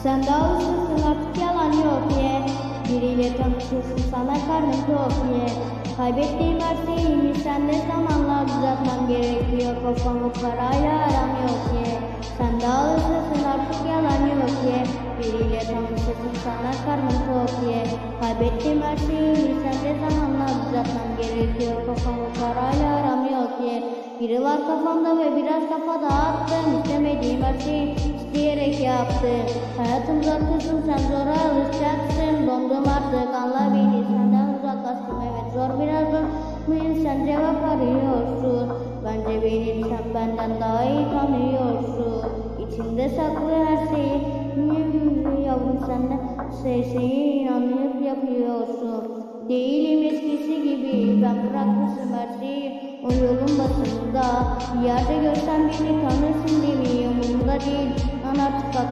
Sen de alışırsın artık yalan yok ye. Biriyle tanışırsın sana karnın tok ye. Kaybettiğim her şeyimi sen de zamanla düzeltmem gerekiyor. Kafamı parayla aram yok ye. Sen de alışırsın artık yalan yok ye. Biriyle tanışırsın sana karnın tok ye. Kaybettiğim her şeyimi sen de zamanla düzeltmem gerekiyor. Kafamı parayla aram yok ye. Biri var kafamda ve biraz kafa dağıttım. İstemediğim her şeyi isteyerek yaptım. Hayatım zor kızım, sen zora alışacaksın. Dondum artık, anla beni, senden uzaklaştım. Evet zor, biraz zor muyum, sen cevap arıyorsun. Bence beni sen benden daha iyi tanıyorsun. İçinde saklı her şeyi yavrum, senden şeyi inanıp yapıyorsun. Değilim eskisi gibi, ben bırakmışım her şeyi o yolun başında. Bir yerde görsen beni tanırsın değil mi? Umurumda değil, lan artık